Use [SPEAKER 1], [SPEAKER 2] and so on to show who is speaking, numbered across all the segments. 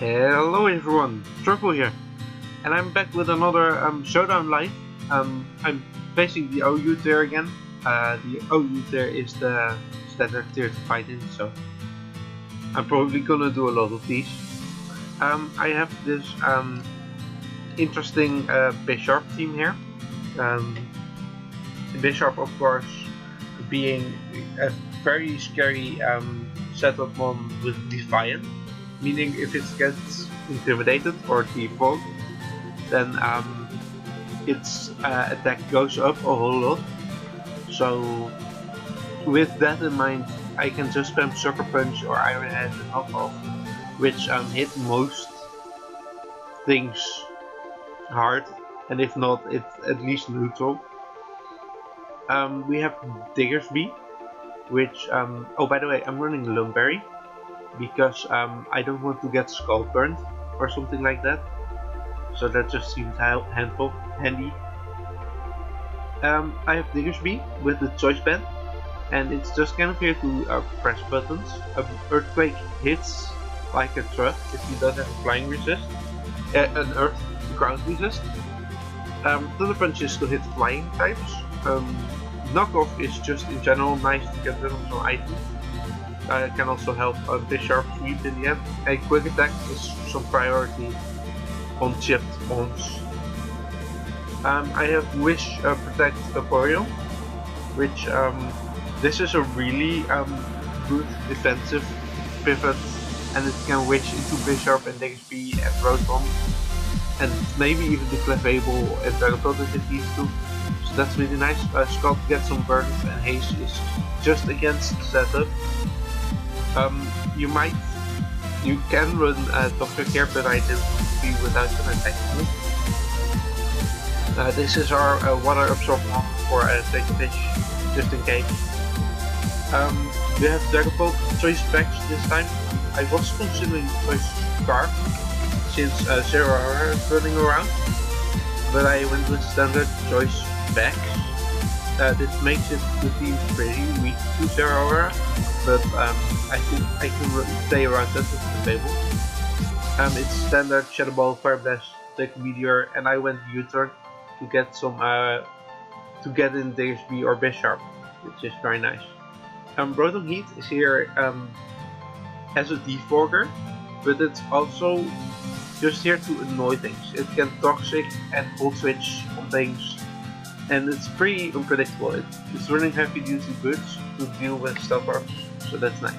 [SPEAKER 1] Hello everyone, Triple here, and I'm back with another Showdown live. I'm facing the OU tier again. The OU tier is the standard tier to fight in, so I'm probably gonna do a lot of these. I have this interesting Bishop team here. Bishop, of course, being a very scary setup one with Defiant. Meaning if it gets intimidated or default, then its attack goes up a whole lot. So with that in mind, I can just spam Sucker Punch or Iron Head and knock off, which hit most things hard, and if not, it's at least neutral. We have Diggersby, which oh, by the way, I'm running Lumberry because I don't want to get skull burned or something like that, so that just seems handy. I have Diggersby with the choice band, and it's just kind of here to press buttons. Earthquake hits like a truck if you don't have a flying resist, an earth ground resist. Thunder Punch is to hit flying types. Knockoff is just in general nice to get rid of some items. Can also help Bishop sweep in the end. A quick attack is some priority on chipped ons. I have Wish Protect Vaporeon, which this is a really good defensive pivot, and it can wish into Bishop and Diggersby and Rotom, and maybe even the Clefable and Dragapult if it needs to. So that's really nice. Scott gets some burns, and Haze is just against setup. You can run Doctor here, but I didn't be without an attack move. This is our water absorb one for take fish, just in case. We have Dragapult choice specs this time. I was considering choice Scarf since Zero Hour is running around, but I went with standard choice specs. This makes it the team pretty weak to Zero Hour, but I think I can stay around that with the table. It's standard Shadow Ball, Fire Blast, take Meteor, and I went U-turn to get some to get in Diggersby or Bishop, which is very nice. Rotom Heat is here as a defogger, but it's also just here to annoy things. It can toxic and hold switch on things, and it's pretty unpredictable. It's running heavy duty boots to deal with stealth arms, so that's nice.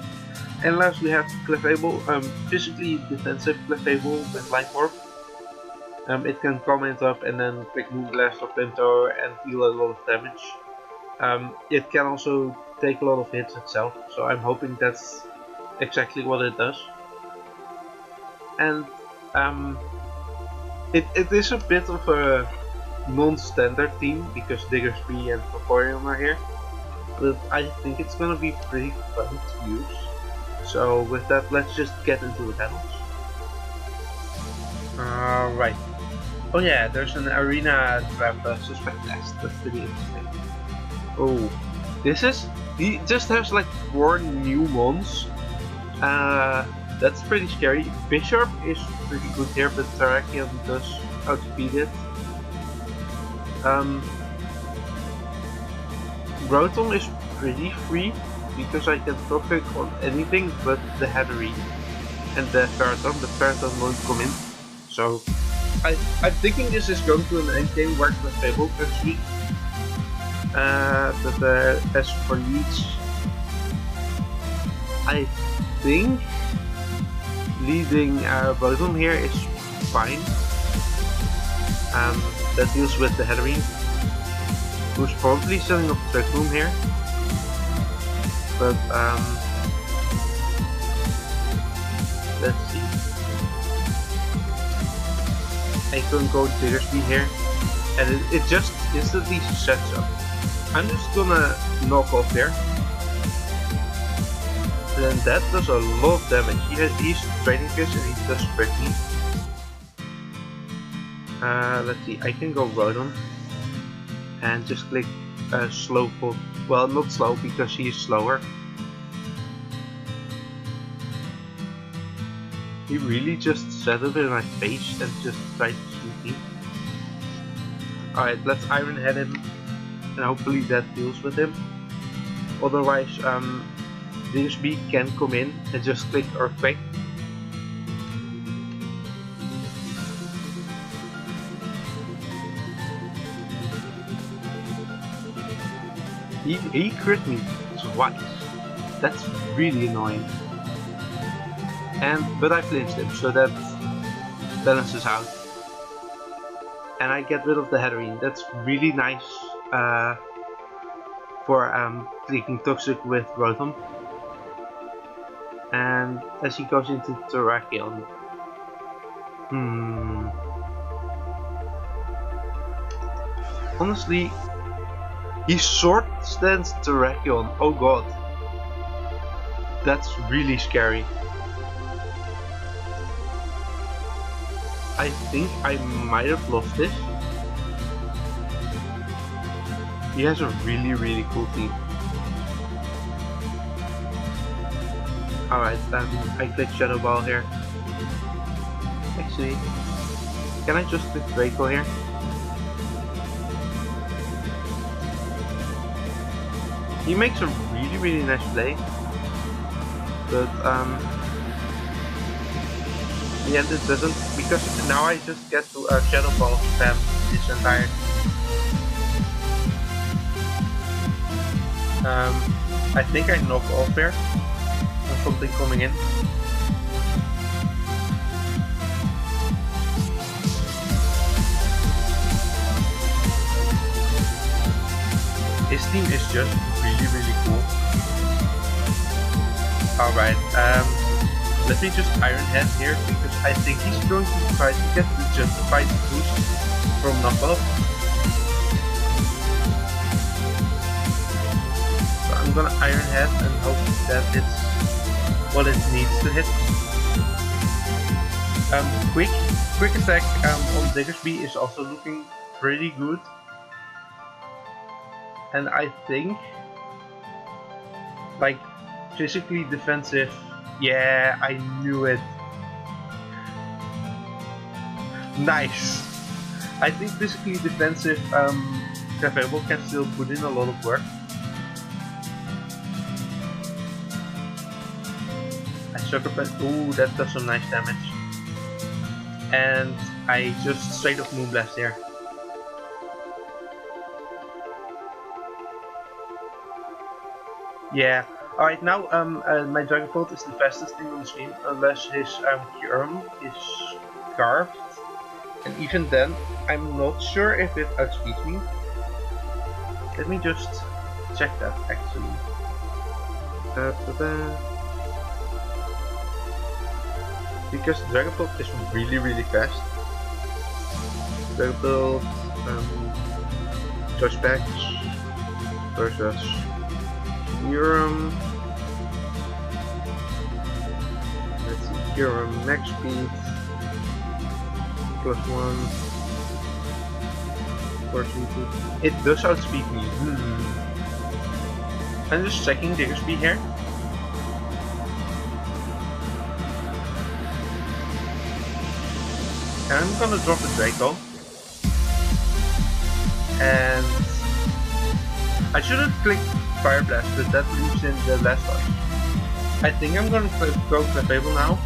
[SPEAKER 1] And last we have Clefable, physically defensive Clefable with Light Orb. It can comment up and then quick Moonblast or Flamethrower and deal a lot of damage. It can also take a lot of hits itself, so I'm hoping that's exactly what it does. And it is a bit of a non-standard team because Diggersby and Vaporeon are here, but I think it's gonna be pretty fun to use. So with that, let's just get into the battles. Alright. Oh yeah, there's an arena trap suspect nest. That's pretty interesting. Oh, he just has like 4 new ones. That's pretty scary. Bishop is pretty good here, but Terrakion does outspeed it. Rotom is pretty free because I can profit on anything but the Hattery and the Ferroton. The Ferroton won't come in, so I'm thinking this is going to an endgame where Clefable can sweep. But as for leads, I think leading Rotom here is fine. That deals with the Hattery, who's probably setting up Trick Room here. But let's see. I can go Diggersby here, and it just instantly sets up. I'm just gonna knock off here, and that does a lot of damage. He's Training Fish and he does quickly. Let's see, I can go Rotom and just click slow foot. Well, not slow because he is slower. He really just sat up in my face and just tried to shoot me. Alright, let's Iron Head him and hopefully that deals with him. Otherwise, Diggersby can come in and just click Earthquake. He crit me twice. That's really annoying. But I flinched him, so that balances out. And I get rid of the Heatherine. That's really nice for clicking Toxic with Rotom. And as he goes into Terrakion. Honestly, he short stands Terrakion. Oh god. That's really scary. I think I might have lost this. He has a really cool team. Alright, I click Shadow Ball here. Actually, can I just click Draco here? He makes a really nice play. But in the end it doesn't, because now I just get to Shadow Ball spam this entire. I think I knock off there on something coming in. His team is just really cool. Alright, let me just Iron Head here, because I think he's going to try to get the justified boost from knockoff. So I'm gonna Iron Head and hope that it's what it needs to hit. Quick attack on Diggersby is also looking pretty good. And I think, like, physically defensive, yeah, I knew it. Nice. I think physically defensive Clefable can still put in a lot of work. I sucker punch. Ooh, that does some nice damage. And I just straight up Moonblast here. Yeah. Alright, now my Dragonbolt is the fastest thing on the screen, unless his Kyurem is carved. And even then, I'm not sure if it outspeeds me. Let me just check that actually. Because Dragonbolt is really fast. Dragonbolt, Choice Packs versus Kyurem. Let's see, Kyurem max speed +1 42. It does outspeed me. I'm just checking Diggersby here. And I'm gonna drop the Draco. And I should have clicked Fire Blast, but that leaves in the last one. I think I'm gonna go Clefable now,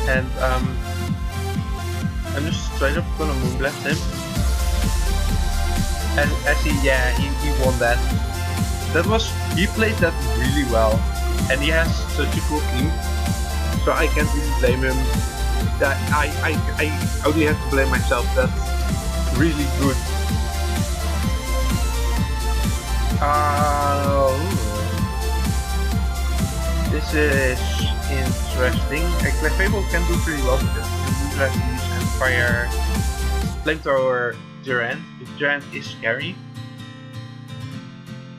[SPEAKER 1] and I'm just straight up gonna Moonblast him. And actually, yeah, he won that. He played that really well, and he has such a cool team, so I can't really blame him. That I only have to blame myself. That's really good. This is interesting. Clefable can do pretty well because Moonblast and Fire Flamethrower Durant. If Durant is scary,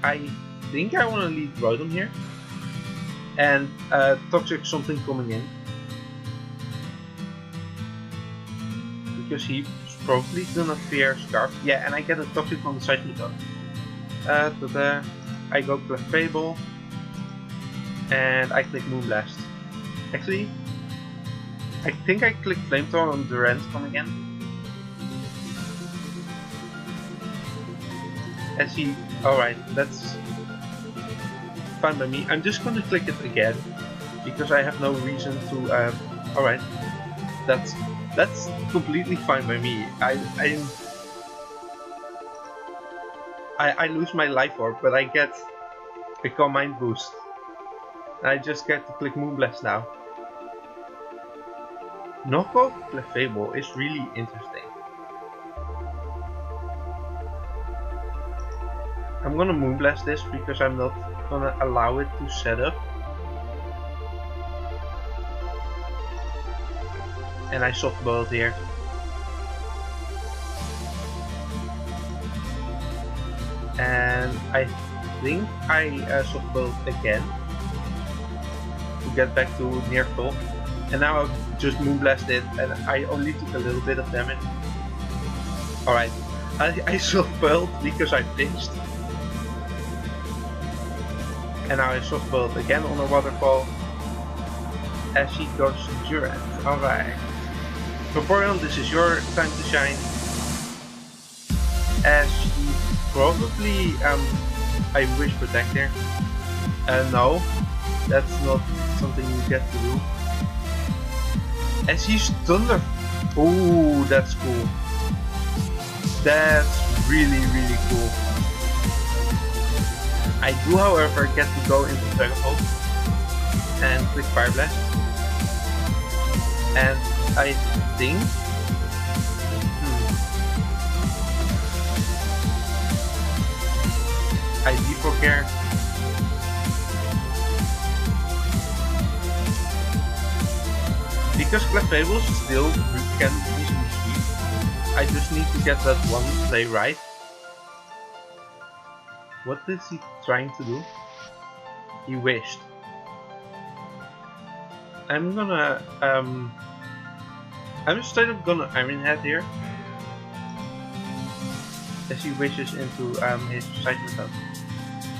[SPEAKER 1] I think I want to leave Rotom here and Toxic something coming in, because he's probably gonna fear Scarf. Yeah, and I get a Toxic on the side method. I go Clefable and I click Moonblast. Actually, I think I clicked Flamethrower on Durant come again. As he... Alright, that's fine by me. I'm just gonna click it again, because I have no reason to... Alright, that's completely fine by me. I lose my life orb, but I get a Calm Mind boost. I just get to click Moonblast now. Knockoff Clefable is really interesting. I'm gonna Moonblast this because I'm not gonna allow it to set up. And I softball it here. And I think I softball it again to get back to near full. And now I've just Moonblast it, and I only took a little bit of damage. Alright, I softballed because I flinched. And now I softballed again on a waterfall as she goes to Durant. Alright. Vaporeon, this is your time to shine. As she probably I wish protect there. No, that's not something you get to do. And she's Thunder. Oh, that's cool. That's really cool. I do, however, get to go into Clefables and click Fire Blast. And I think... I default care. Because Clefables still can easily sweep, I just need to get that one play right. What is he trying to do? He wished. I'm gonna I'm straight up gonna Iron Head here. As he wishes into his side method.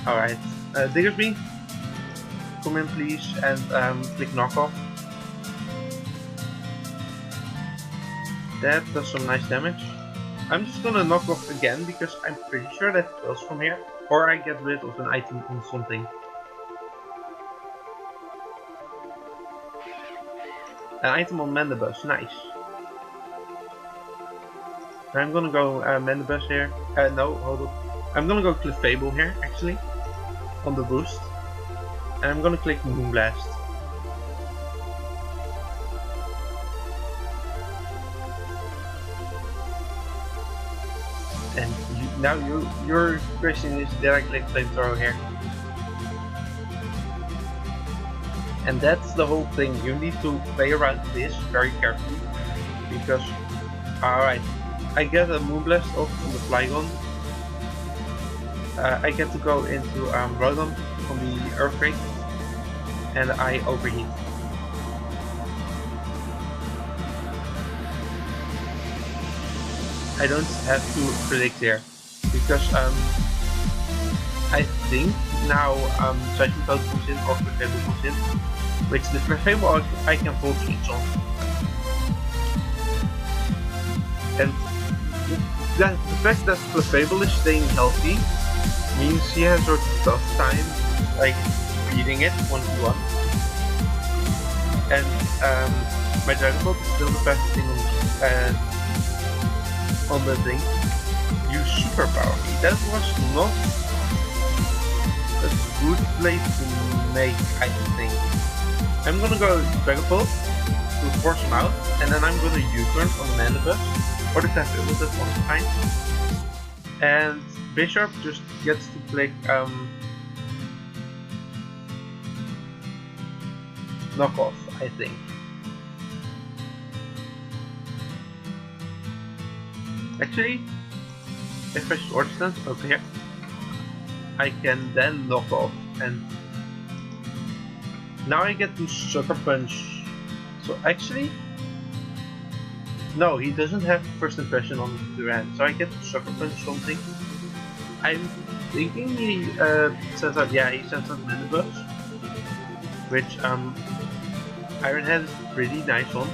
[SPEAKER 1] Alright. Diggersby, come in please and click knockoff. That does some nice damage. I'm just gonna knock off again because I'm pretty sure that fails from here. Or I get rid of an item on something. An item on Mandibus, nice. I'm gonna go Mandibus here. No, hold on. I'm gonna go Clefable here, actually. On the boost. And I'm gonna click Moonblast. And now your question is, did I click Flamethrower here? And that's the whole thing. You need to play around with this very carefully. Because, alright, I get a Moonblast off on the Flygon. I get to go into Rodon on the Earthquake. And I overheat. I don't have to predict here, because I think now Seismic Mode comes in or Clefable comes in, which the Clefable I can full switch on. And the fact that Clefable is staying healthy means he has a tough time like beating it 1v1. And my Dragon Bolt is still the best thing on the thing. You superpower me. That was not a good play to make, I think. I'm gonna go Dragon Bolt to force him out, and then I'm gonna U-turn on the Mandibus or the Clefable, that's one fine. And Bishop just gets to click knockoff, I think. Actually, if I short stance over here, I can then knock off, and now I get to Sucker Punch. So actually, no, he doesn't have first impression on Durant, so I get to Sucker Punch something. I'm thinking he sends out, yeah, he sends out Mandibus, which Iron Head is pretty nice on.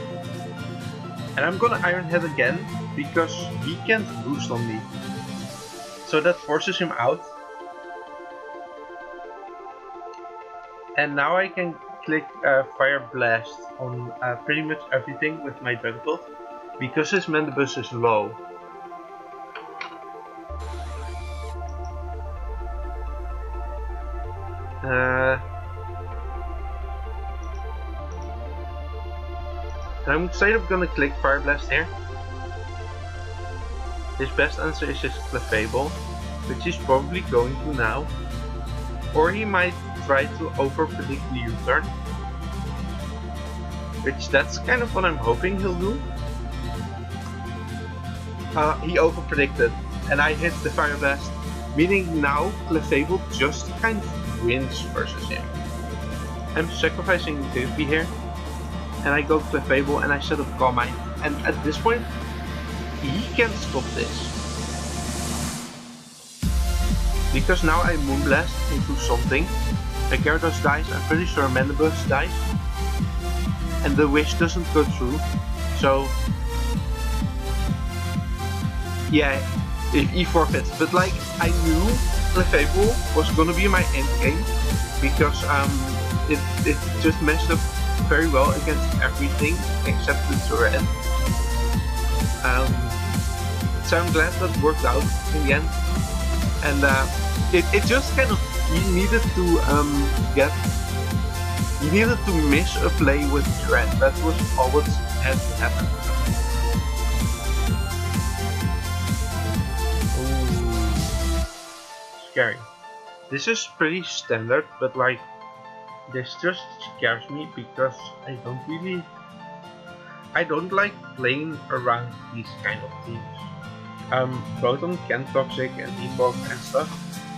[SPEAKER 1] And I'm gonna Iron Head again, because he can't boost on me. So that forces him out. And now I can click Fire Blast on pretty much everything with my Dragapult, because his Mandibus is low. I'm straight up gonna click Fire Blast here. His best answer is his Clefable, which he's probably going to now. Or he might try to over-predict the U-turn, which that's kind of what I'm hoping he'll do. He over-predicted, and I hit the Fire Blast, meaning now Clefable just kind of wins versus him. I'm sacrificing the Frisbee here, and I go Clefable and I set up Calm Mind, and at this point, he can't stop this. Because now I Moonblast into something. A Gyarados dies, I'm pretty sure a Mandibus dies. And the wish doesn't go through. So yeah, he forfeits. But like, I knew Clefable was gonna be my end game, because it just messed up very well against everything except the turret. So I'm glad that worked out in the end. And it just kind of, you needed to miss a play with Dread. That was all what had to happen. Ooh, scary. This is pretty standard, but like, this just scares me because I don't like playing around these kind of teams. Proton can Toxic and Epoch and stuff,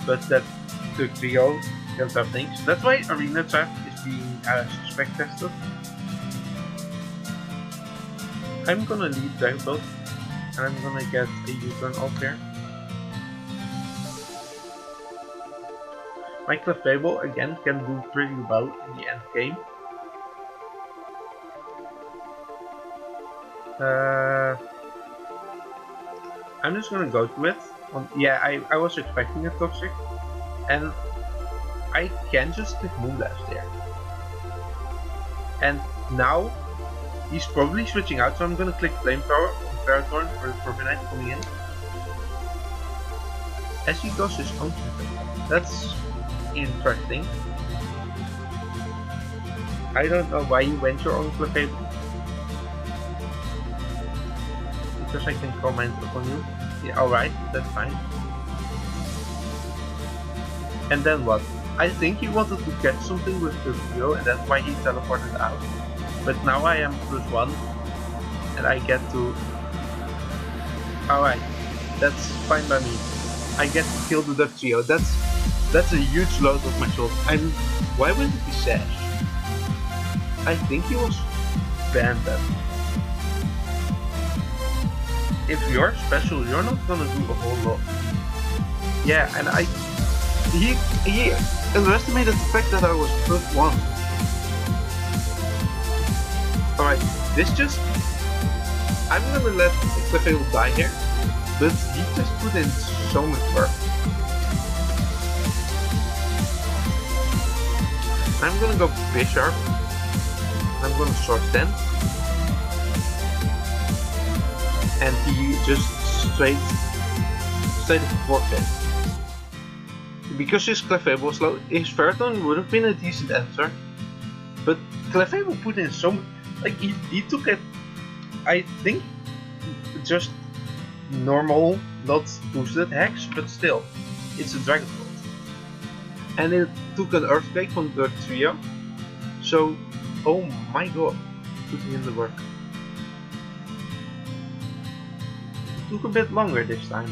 [SPEAKER 1] but that the trio can have things. That's why Arena Trap is being spec tested. I'm gonna lead Dragapult, and I'm gonna get a U-turn off here. My Clefable again can do pretty well in the end game. I'm just gonna go to it. Yeah, I was expecting a Toxic, and I can just click Moonblast there. And now he's probably switching out, so I'm gonna click Flamethrower on Ferrothorn for the Corviknight coming in. As he does his own thing. That's interesting. I don't know why you went your own Clefable. Because I can comment upon you. Yeah, alright, that's fine. And then what? I think he wanted to catch something with the trio, and that's why he teleported out. But now I am +1, and I get to... Alright, that's fine by me. I get to kill the Duck Trio. That's a huge load off my shoulders. And why would it be Sash? I think he was banned then. If you're special, you're not gonna do a whole lot. Yeah, and he underestimated the fact that I was +1. Alright, I'm gonna let Clefable die here, but he just put in so much work. I'm gonna go Bisharp. I'm gonna Sword Dance. And he just straight forfeit. Because his Clefable was low, his Ferrothorn would have been a decent answer. But Clefable put in so much, like he took it, I think, just normal, not boosted Hex, but still, it's a Dragapult. And it took an Earthquake from the trio, so, oh my god, putting in the work. Took a bit longer this time.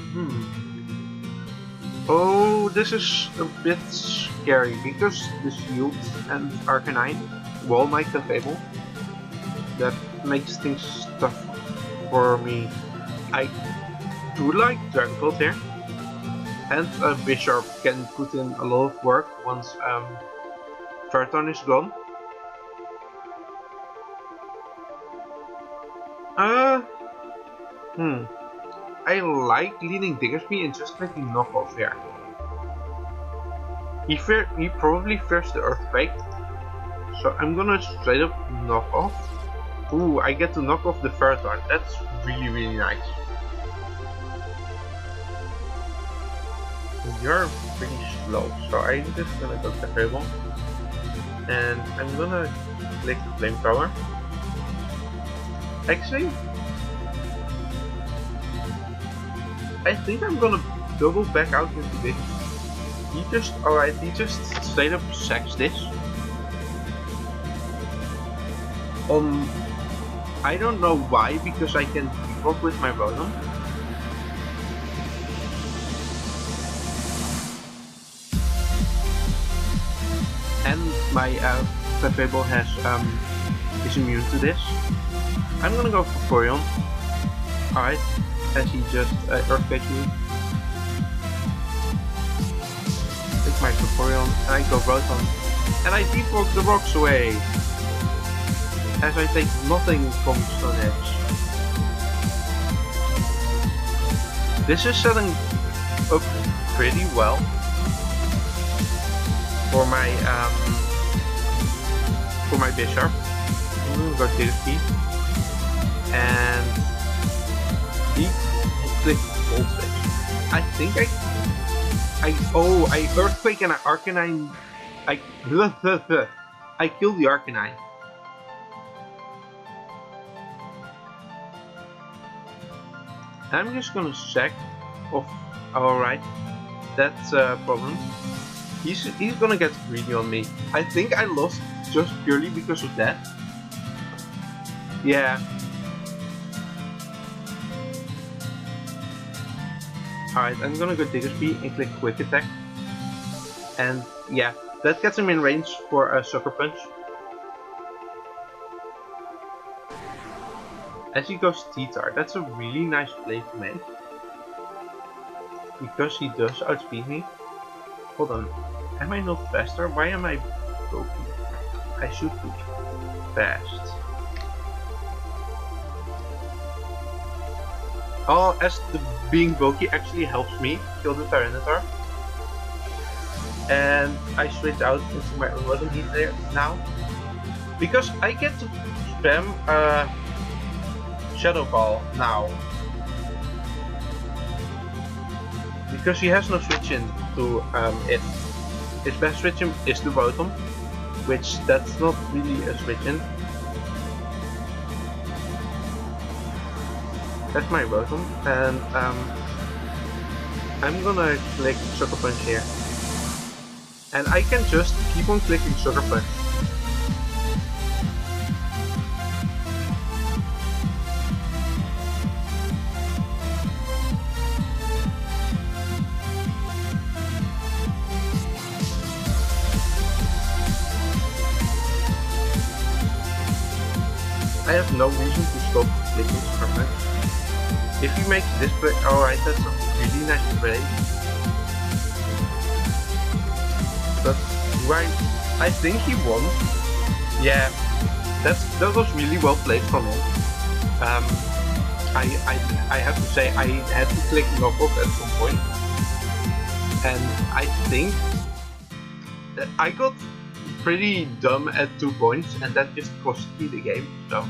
[SPEAKER 1] Oh, this is a bit scary because the Shield and Arcanine wall my Clefable. That makes things tough for me. I do like Dragapult here, and Bisharp can put in a lot of work once Ferrothorn is gone. Uh, hmm. I like leading Diggersby and just clicking knockoff here. He probably fears the earthquake, so I'm gonna straight up knock off. Ooh, I get to knock off the third one. That's really nice. You're pretty slow, so I'm just gonna go Clefable. And I'm gonna click the flamethrower. Actually, I think I'm gonna double back out into this. He just straight up sacks this. I don't know why, because I can keep with my Rotom. And my Clefable is immune to this. I'm gonna go for Corion. Alright, as he just earthquakes me. Take my Corion and I go Rotom. And I defog the rocks away. As I take nothing from Stone Edge. This is setting up pretty well for my Bishop. I'm gonna go Diggersby. And he clicked Volt Switch. I think I Earthquake and I Arcanine. I killed the Arcanine. I'm just gonna sack off. Alright, that's a problem. He's gonna get greedy on me. I think I lost just purely because of that. Yeah. Alright, I'm gonna go Diggersby and click Quick Attack. And yeah, that gets him in range for a Sucker Punch. As he goes T-Tar, that's a really nice play to make. Because he does outspeed me. Hold on, am I not faster? Why am I broken? I should be fast. Oh, as the being bulky actually helps me kill the Tyranitar. And I switch out into my Rotom Heat there now. Because I get to spam Shadow Ball now. Because he has no switch in to it. His best switch in is the Rotom, which that's not really a switch in. That's my Rotom, and I'm gonna click Sucker Punch here. And I can just keep on clicking Sucker Punch. I have no reason to stop clicking Sucker Punch. If he makes this play, alright, that's a really nice play. But right, I think he won. Yeah, that was really well played from him. I have to say I had to click knockoff at some point, and I think that I got pretty dumb at 2 points, and that just cost me the game. So.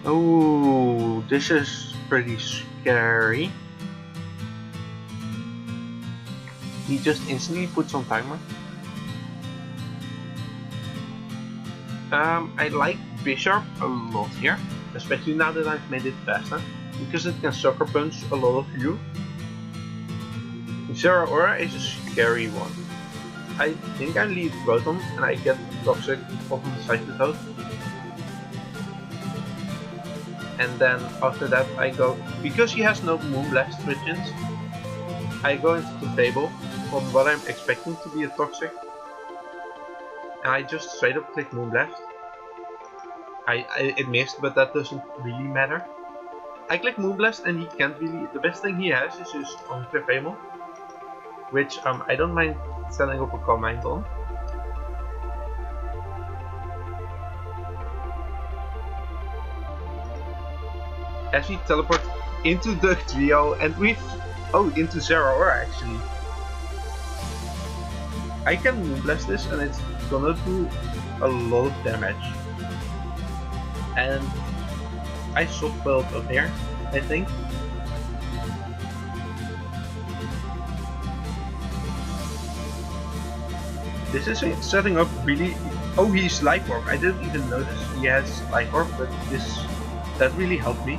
[SPEAKER 1] Oh, this is pretty scary. He just instantly puts on timer. I like Bishop a lot here, especially now that I've made it faster, because it can Sucker Punch a lot of you. Zeraora is a scary one. I think I lead Rotom and I get Toxic off on the side to toad. And then after that I go, because he has no Moonblast switch-ins, I go into Clefable on what I'm expecting to be a Toxic. And I just straight up click Moonblast. It missed, but that doesn't really matter. I click Moonblast and he can't really, the best thing he has is his own Clefable, which I don't mind setting up a Calm Mind on. as we teleport into the trio, and into Zero Aura actually. I can Moonblast this and it's gonna do a lot of damage. And I soft boiled up here, I think. This is setting up really. Oh, he's Life Orb. I didn't even notice he has Life Orb, but that really helped me.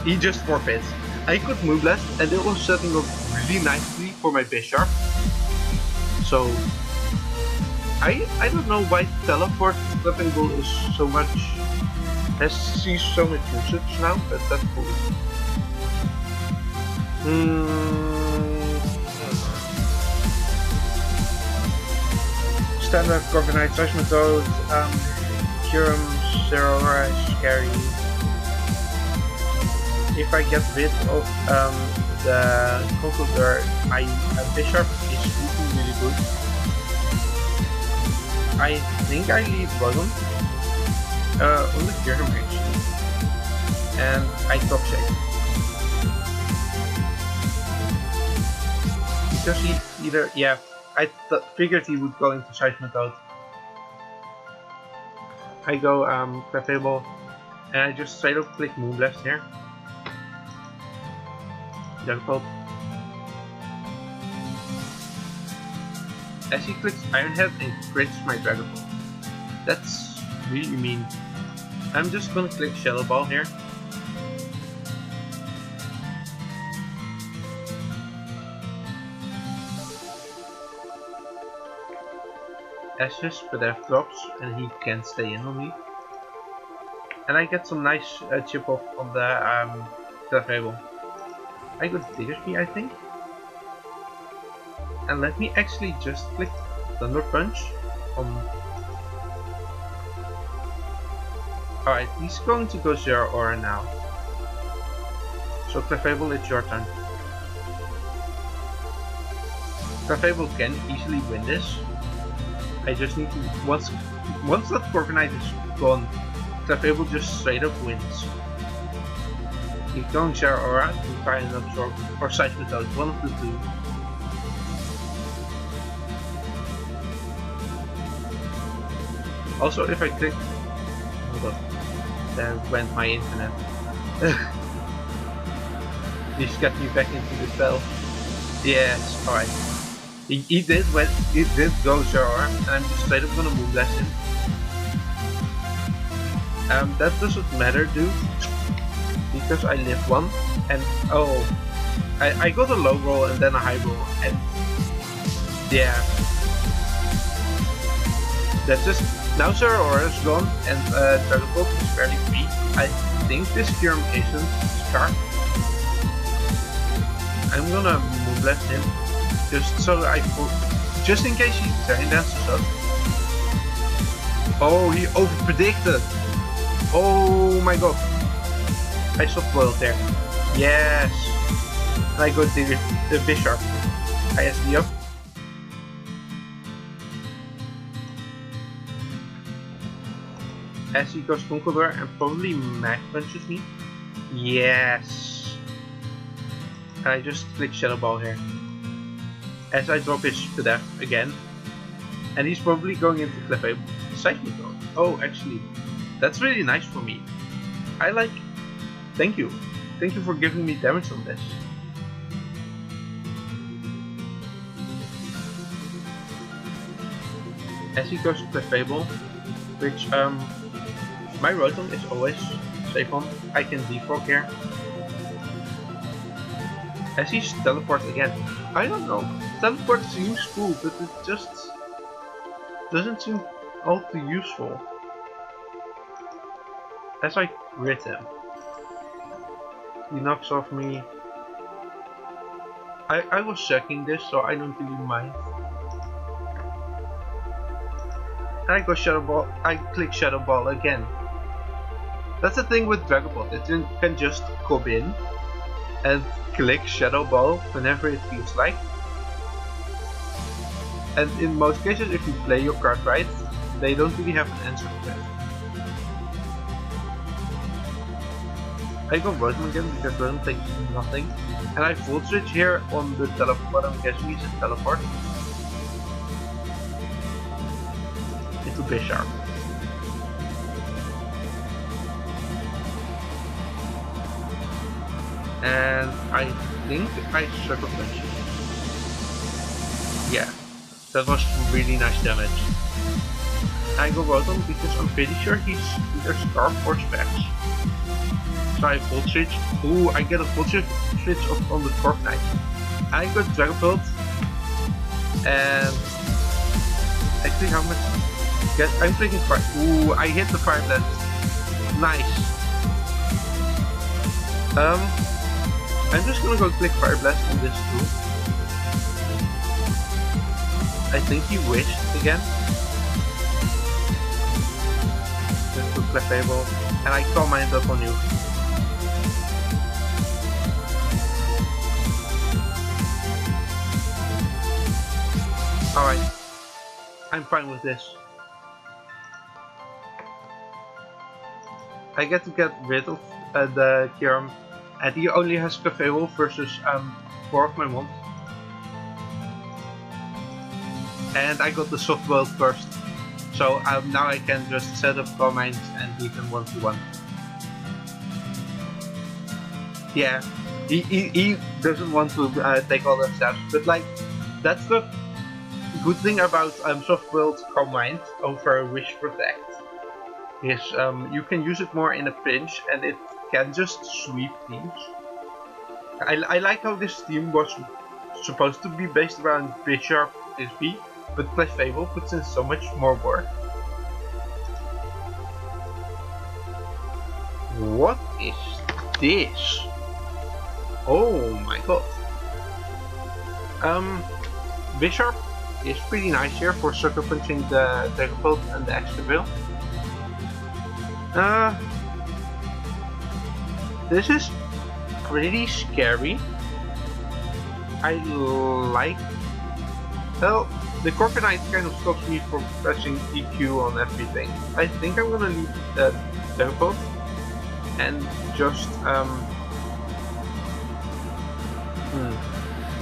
[SPEAKER 1] He just forfeits. I could Moonblast, and it was setting up really nicely for my Bisharp. So I don't know why Teleport Clefable is so much sees so much usage now, but that's cool. Standard Corviknight, Seismitoad, Kyurem, Zero Aura is scary. If I get rid of the Conkeldurr, my Bisharp is looking really good. I think I leave Bottom on the Kyurem actually, and I top shake because he either I figured he would go into Seismitoad. I go Clefable, and I just straight up click Moonblast here. Dragapult. As he clicks Iron Head and crits my Dragapult. That's really mean. I'm just gonna click Shadow Ball here. As his Spadef drops and he can stay in on me. And I get some nice chip off on the Clefable. I got Diggersby, I think. And let me actually just click Thunder Punch on. Alright, he's going to go Zero Aura now. So Clefable, it's your turn. Clefable can easily win this. I just need to once that Corviknight is gone, Clefable just straight up wins. He's going Zero Aura to try and absorb, or Seismitoad, one of the two. Also, if I click, hold on, there went my internet. He's got me back into the spell. Yes, alright. He did go Zero Aura, and I'm just straight up gonna Moonblast him. That doesn't matter, dude, because I live one, and I got a low roll and then a high roll, and yeah, that's just now Zero Aura is gone and Dragapult is fairly free. I think this Kyurem isn't sharp. I'm gonna Moonblast him. Just in case he Dragon Dances up. Oh, he overpredicted. Oh my god. I soft boiled there. Yes. And I go to the Bisharp. ISD up. As he goes Conkeldurr and probably Mag Punches me. Yes. And I just click Shadow Ball here. As I drop his Spadef again, and he's probably going into Clefable. Seismitoad. Oh, actually, that's really nice for me. Thank you for giving me damage on this. As he goes to Clefable, which my Rotom is always safe on. I can defrog here. As he's teleport again. I don't know. Teleport seems cool, but it just doesn't seem all too useful. As I crit him, he knocks off me. I was checking this, so I don't really mind. And I go Shadow Ball. I click Shadow Ball again. That's the thing with Dragapult. It can just come in and click Shadow Ball whenever it feels like. And in most cases, if you play your card right, they don't really have an answer to that. I go Rotom again because Rotom takes nothing. And I full switch here on the teleport, what I'm guessing is a teleport. Into Bisharp. And I think I Sucker Punch. Yeah, that was really nice damage. I go Rotom because I'm pretty sure he's either Scarf or Specs. So I full switch. Ooh, I get a full switch on the Fortnite. I got Dragon Bolt. And actually how much? Yes, I'm clicking fire. Ooh, I hit the Fire Blast. Nice. I'm just gonna go click Fire Blast on this too. I think he wished again. Just to Clefable. And I call mine up on you. Alright, I'm fine with this. I get to get rid of the Kyurem, and he only has Clefable versus 4 of my mons. And I got the soft world first, so now I can just set up Call Mines and leave him 1-1. Yeah, he doesn't want to take all the steps, but like, that's the good thing about soft world Calm Mind over Wish Protect is you can use it more in a pinch and it can just sweep teams. I like how this team was supposed to be based around Bisharp Frisbee, but Clefable puts in so much more work. What is this? Oh my god. Bisharp is pretty nice here for Sucker Punching the Dragon Bolt and the Excaville. This is pretty scary. I like... Well, the Corviknight kind of stops me from pressing EQ on everything. I think I'm gonna leave the Dragon Bolt and just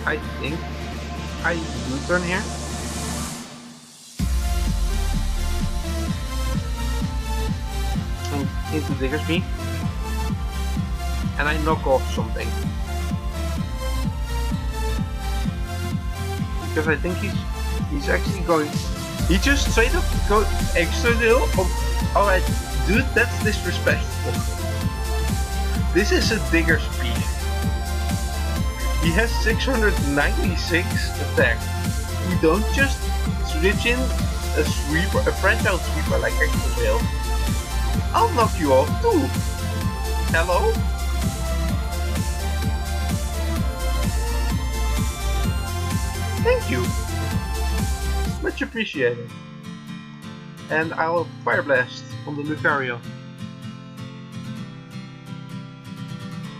[SPEAKER 1] I think I U-turn here. Into Diggersby, and I knock off something because I think he's actually going. He just straight up go extra deal. Alright, dude, that's disrespectful. This is a Diggersby. He has 696 attack. You don't just switch in a sweeper, a fragile sweeper like Excaville. I'll knock you off too. Hello? Thank you. Much appreciated. And I'll Fire Blast on the Lucario.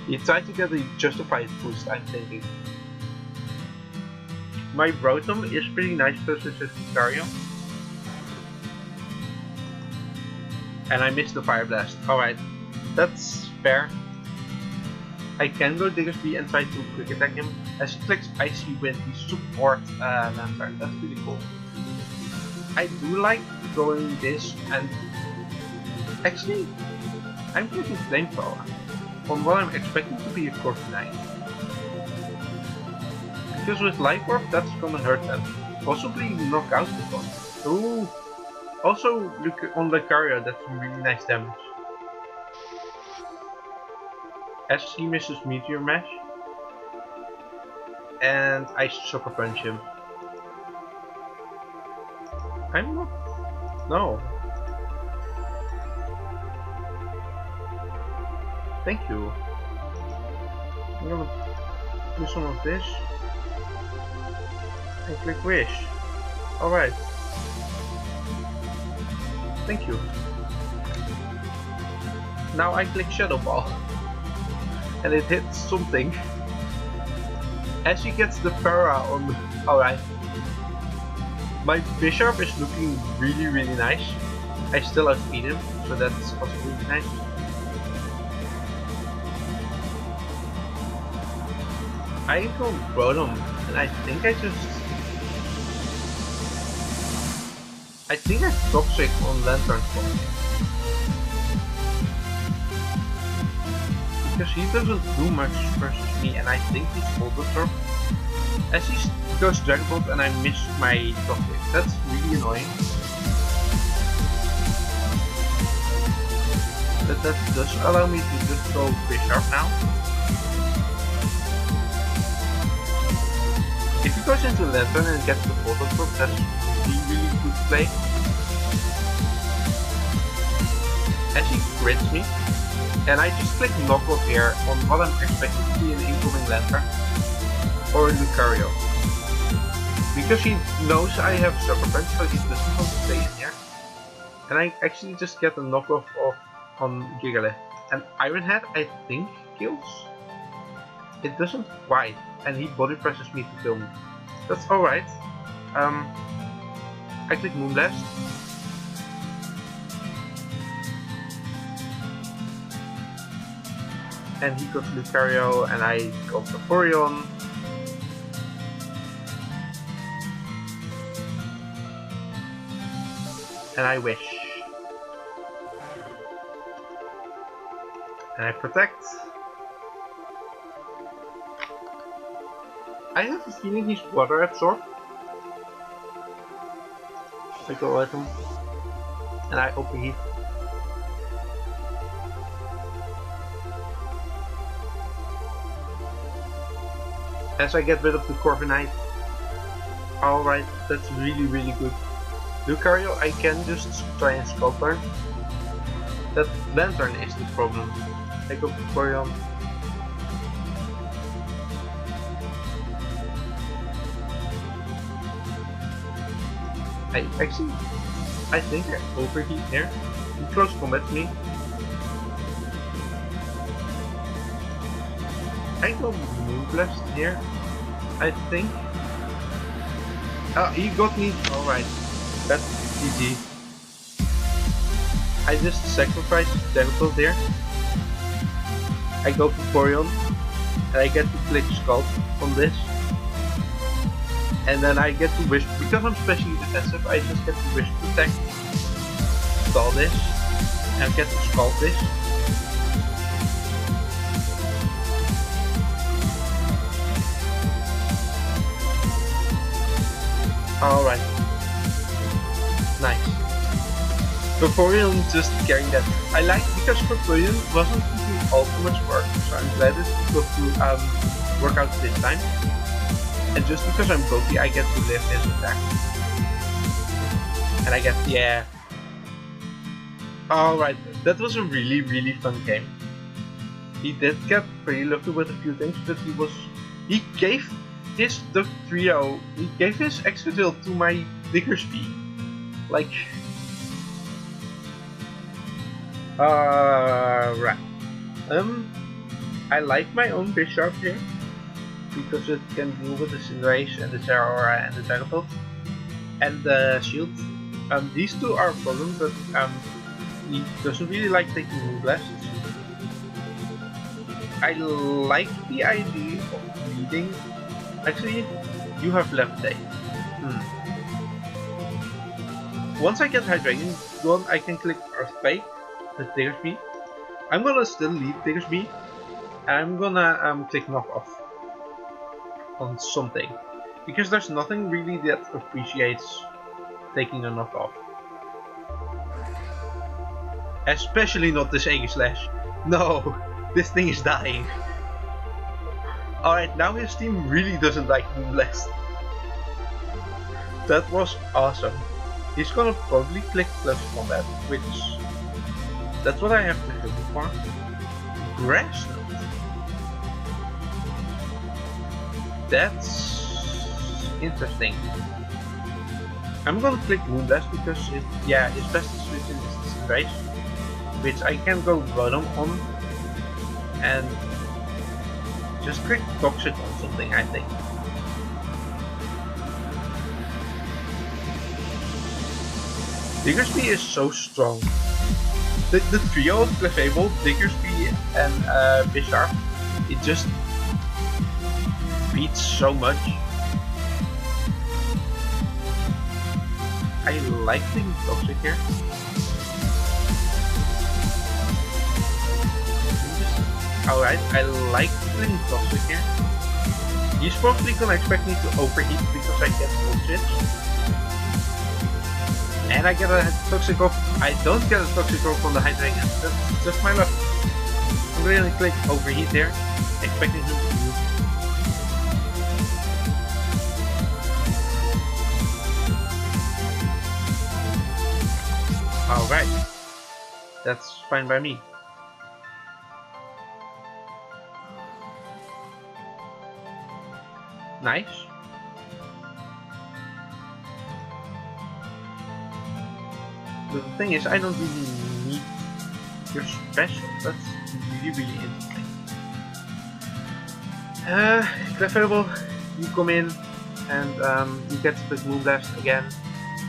[SPEAKER 1] He tried to get a justified boost, I'm thinking. My Rotom is pretty nice versus his Lucario. And I missed the Fire Blast. Alright, that's fair. I can go Diggersby and try to quick attack him. As he clicks Icy Wind, he support Lantern. That's pretty cool. I do like going this and... Actually, I'm clicking Flamethrower on what I'm expecting to be a Corviknight. Because with Life Orb, that's gonna hurt them. Possibly knock out the one. Ooh! Also, look on Lucario, that's some really nice damage. As he misses Meteor Mash. And I Sucker Punch him. I'm not... No. Thank you. I'm gonna do some of this. And click Wish. Alright. Thank you. Now I click Shadow Ball. And it hits something. As he gets the Para on the... Alright. My Bisharp is looking really nice. I still outspeed him, so that's also really nice. I go Rotom, and I think I Toxic on Lantern from him. Because he doesn't do much versus me, and I think he's Bulbasaur. As he goes Dragon Ball and I miss my Toxic. That's really annoying. But that does allow me to just go Bisharp now. If he goes into Lantern and gets the Bulbasaur, that's really good play. As he crits me, and I just click knockoff here on what I'm expecting to be an incoming Lantern or Lucario. Because he knows I have Sucker Punch, so he doesn't want to stay in here. And I actually just get a knockoff on Gigalith. And Iron Head, I think, kills? It doesn't quite, and he body presses me to kill me. That's alright. I click Moonblast. And he goes Lucario, and I go Vaporeon. And I wish. And I protect. I have a feeling he's Water Absorb. I go at him. And I overheat. As I get rid of the Corviknight. Alright, that's really good. Lucario, I can just try and Scald Burn. That Lantern is the problem. I go Vaporeon. I think I overheat here. He close combats me. I go Moonblast here. I think. Oh, he got me. Alright. That's GG. I just sacrifice Clefable there. I go Vaporeon. And I get to click Scald on this. And then I get to Wish, because I'm specially defensive, I just get to Wish Protect, stall this, and get to Scald this. Alright. Nice. Vaporeon just carrying that. I like, because Vaporeon wasn't doing all too much work, so I'm glad it got to work out this time. And just because I'm bulky, I get to live his attack. And I get, yeah. Alright, that was a really fun game. He did get pretty lucky with a few things, but he gave his Duck Trio, he gave his Extra to my Diggersby. Like, right. I like my own Bisharp here, because it can deal with the Cinderace and the Zeraora and the Dragapult and the Shield. These two are a problem, but he doesn't really like taking Moonblasts. I like the idea of leading. Actually, you have Levitate. Once I get Hydreigon going, I can click Earthquake with Diggersby. I'm gonna still lead Diggersby, and I'm gonna click Knockoff on something, because there's nothing really that appreciates taking a knockoff, especially not this Aegislash. No, this thing is dying. Alright, now his team really doesn't like Moonblast. That was awesome. He's gonna probably click Close Combat, which that's what I have to do for. Grass Knot. That's interesting. I'm gonna click Moonblast because his best solution is the Cinderace, which I can go Rotom on and just click Toxic on something, I think. Diggersby is so strong. The trio of Clefable, Diggersby and Bisharp, it just beats so much. I like being toxic here. Alright, I like being toxic here. He's probably gonna expect me to overheat because I get bullshit. And I get a toxic off. I don't get a toxic off on the hydrangea. That's just my luck. I'm really click overheat there, expecting him to move. Alright. That's fine by me. Nice. The thing is, I don't really need your special. That's really interesting. Clefable, you come in and you get the Moonblast again.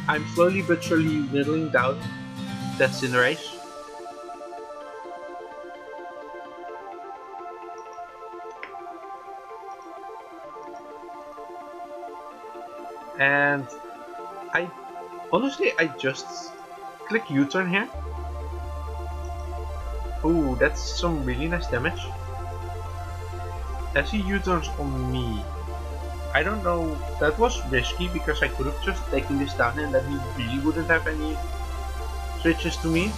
[SPEAKER 1] I'm slowly but surely whittling down that Cinderace. And honestly, I just click U-turn here. Ooh, that's some really nice damage. As he U-turns on me. I don't know, that was risky because I could have just taken this down and then he really wouldn't have any switches to me.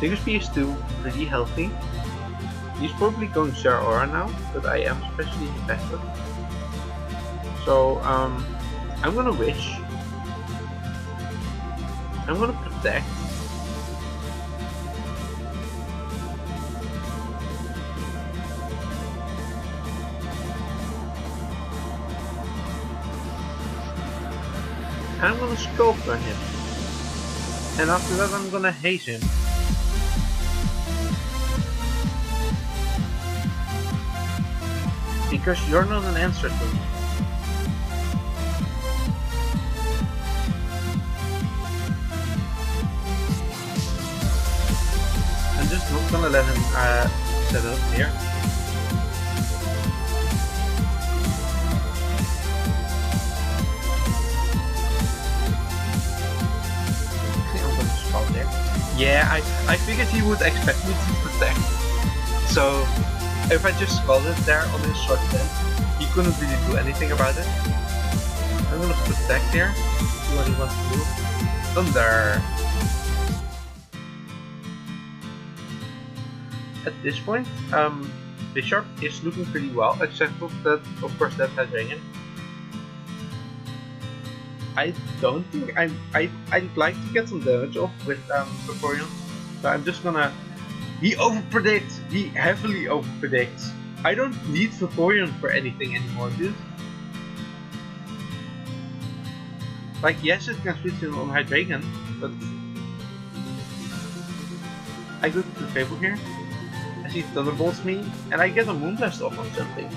[SPEAKER 1] Biggest P is still pretty healthy. He's probably going Share Aura now, but I am especially invested. So I'm gonna Wish. I'm gonna Protect. I'm gonna Sculpt on him. And after that I'm gonna Haze him. Because you're not an answer to me. I'm just not gonna let him set it up here. Yeah, I figured he would expect me to protect. So if I just scalded there on his short stem, he couldn't really do anything about it. I'm gonna protect here, see what he wants to do. Thunder! At this point, Bishop is looking pretty well, except for that, of course, that Hydrangea. I don't think I'd like to get some damage off with Vaporeon, so I'm just gonna. He overpredicts. He heavily overpredicts. I don't need Vaporeon for anything anymore, dude. Like, yes, it can switch in on Hydrangea, but I go to Clefable here. As he Thunderbolts me, and I get a Moonblast off on something.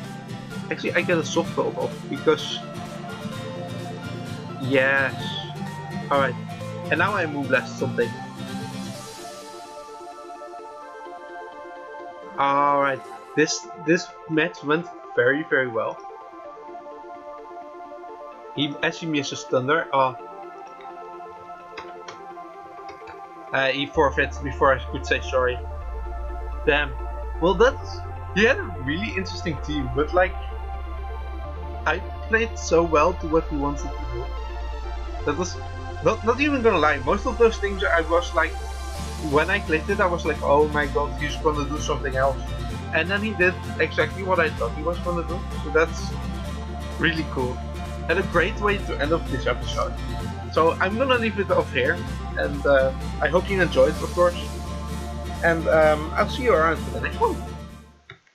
[SPEAKER 1] Actually, I get a Soft Bulb off because. Yes. Alright. And now I Moonblast something. Alright. This match went very well. As he misses Thunder, he forfeits before I could say sorry. Damn. Well, he had a really interesting team, but like, I played so well to what he wanted to do. That was not even gonna lie. Most of those things I was like, when I clicked it, I was like, oh my god, he's gonna do something else. And then he did exactly what I thought he was gonna do. So that's really cool. And a great way to end off this episode. So I'm gonna leave it off here. And I hope you enjoyed, of course. And I'll see you around for the next one.